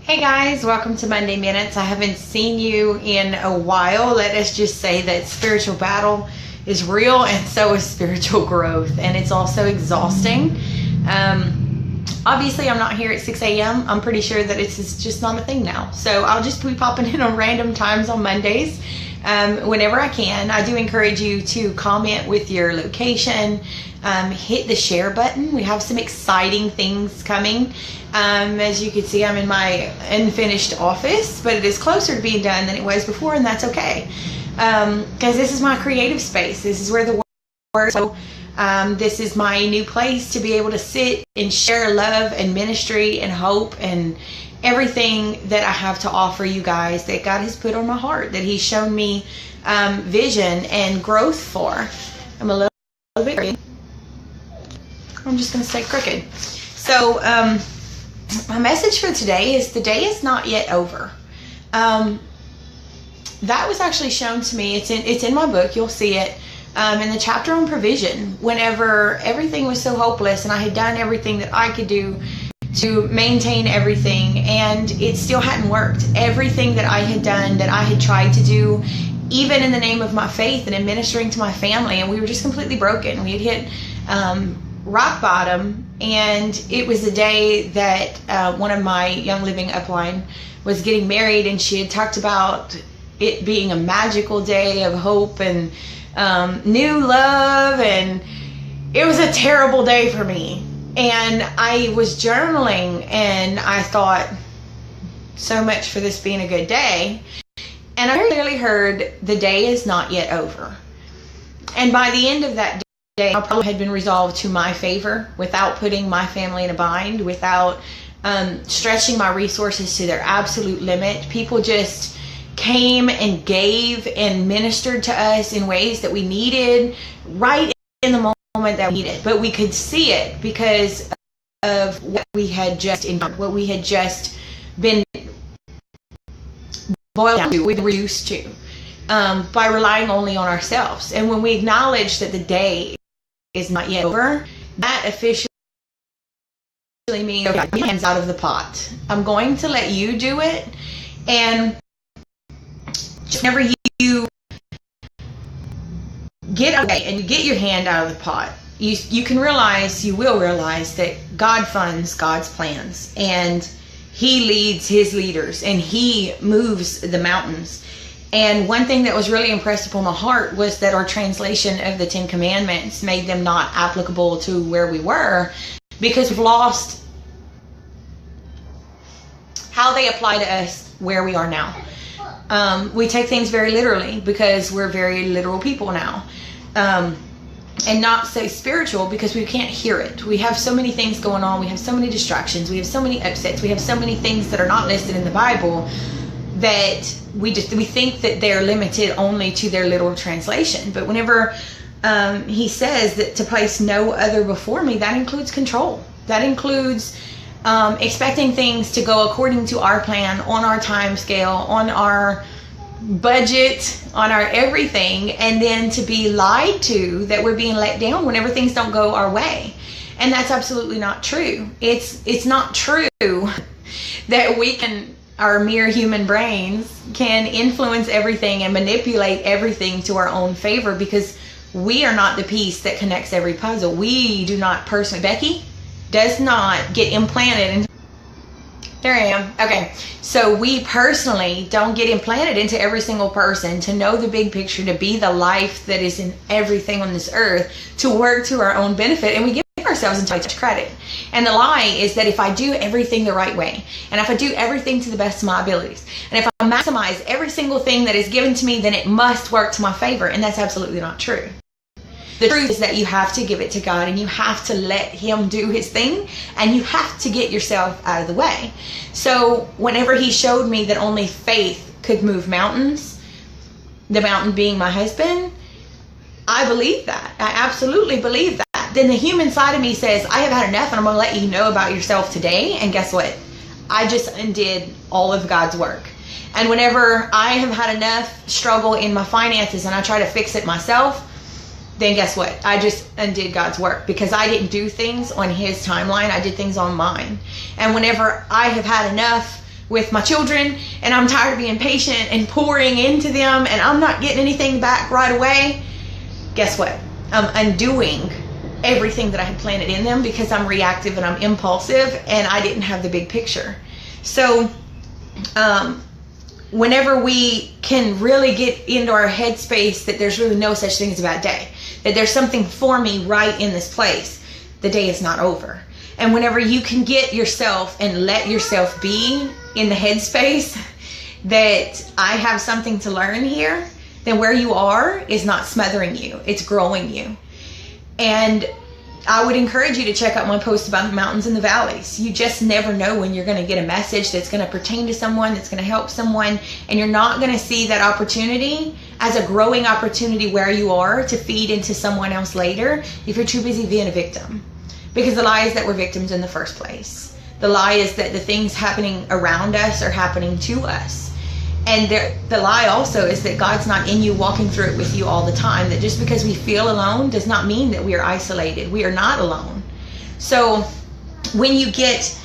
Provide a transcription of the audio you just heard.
Hey guys, welcome to Monday Minutes. I haven't seen you in a while. Let us just say that spiritual battle is real, and so is spiritual growth, and it's also exhausting. Obviously I'm not here at 6 a.m. I'm pretty sure that it's just not a thing now. So I'll just be popping in on random times on Mondays whenever I can. I do encourage you to comment with your location, hit the share button. We have some exciting things coming. As you can see, I'm in my unfinished office, but it is closer to being done than it was before, and that's okay. Because this is my creative space. This is where the work. So this is my new place to be able to sit and share love and ministry and hope and everything that I have to offer you guys that God has put on my heart, that He's shown me vision and growth for. I'm a little bit crooked. I'm just going to stay crooked. So my message for today is the day is not yet over. That was actually shown to me. It's in my book. You'll see it in the chapter on provision. Whenever everything was so hopeless and I had done everything that I could do to maintain everything, and it still hadn't worked. Everything that I had done, that I had tried to do, even in the name of my faith and administering to my family, and we were just completely broken. We had hit rock bottom, and it was the day that one of my Young Living upline was getting married, and she had talked about it being a magical day of hope and new love, and it was a terrible day for me. And I was journaling, and I thought, so much for this being a good day. And I clearly heard, the day is not yet over. And by the end of that day, my problem had been resolved to my favor, without putting my family in a bind, without stretching my resources to their absolute limit. People just came and gave and ministered to us in ways that we needed right in the moment that we needed. But we could see it because of what we had just endured, what we had just been boiled down to, we were used to, by relying only on ourselves. And when we acknowledge that the day is not yet over, that officially means, okay, get your hands out of the pot. I'm going to let you do it. And whenever you get away and you get your hand out of the pot, you will realize that God funds God's plans, and He leads His leaders, and He moves the mountains. And one thing that was really impressed upon my heart was that our translation of the 10 Commandments made them not applicable to where we were, because we've lost how they apply to us where we are now. We take things very literally because we're very literal people now. And not so spiritual because we can't hear it. We have so many things going on. We have so many distractions. We have so many upsets. We have so many things that are not listed in the Bible that we think that they're limited only to their literal translation. But whenever He says that to place no other before me, that includes control. That includes expecting things to go according to our plan, on our time scale, on our budget, on our everything, and then to be lied to that we're being let down whenever things don't go our way. And that's absolutely not true. It's not true that our mere human brains can influence everything and manipulate everything to our own favor, because we are not the piece that connects every puzzle. We do not personally, Becky does not get implanted into, there I am. Okay, so we personally don't get implanted into every single person to know the big picture, to be the life that is in everything on this earth, to work to our own benefit, and we give ourselves too much credit. And the lie is that if I do everything the right way, and if I do everything to the best of my abilities, and if I maximize every single thing that is given to me, then it must work to my favor. And that's absolutely not true. The truth is that you have to give it to God, and you have to let Him do His thing, and you have to get yourself out of the way. So whenever He showed me that only faith could move mountains, the mountain being my husband, I believe that. I absolutely believe that. Then the human side of me says, I have had enough, and I'm going to let you know about yourself today. And guess what? I just undid all of God's work. And whenever I have had enough struggle in my finances and I try to fix it myself, then guess what? I just undid God's work, because I didn't do things on His timeline. I did things on mine. And whenever I have had enough with my children, and I'm tired of being patient and pouring into them, and I'm not getting anything back right away, guess what? I'm undoing everything that I had planted in them because I'm reactive and I'm impulsive and I didn't have the big picture. So whenever we can really get into our headspace that there's really no such thing as a bad day, that there's something for me right in this place, the day is not over. And whenever you can get yourself and let yourself be in the headspace that I have something to learn here, then where you are is not smothering you, it's growing you. And I would encourage you to check out my post about the mountains and the valleys. You just never know when you're going to get a message that's going to pertain to someone, that's going to help someone, and you're not going to see that opportunity as a growing opportunity where you are to feed into someone else later if you're too busy being a victim. Because the lie is that we're victims in the first place. The lie is that the things happening around us are happening to us. And the lie also is that God's not in you, walking through it with you all the time. That just because we feel alone does not mean that we are isolated. We are not alone. So when you get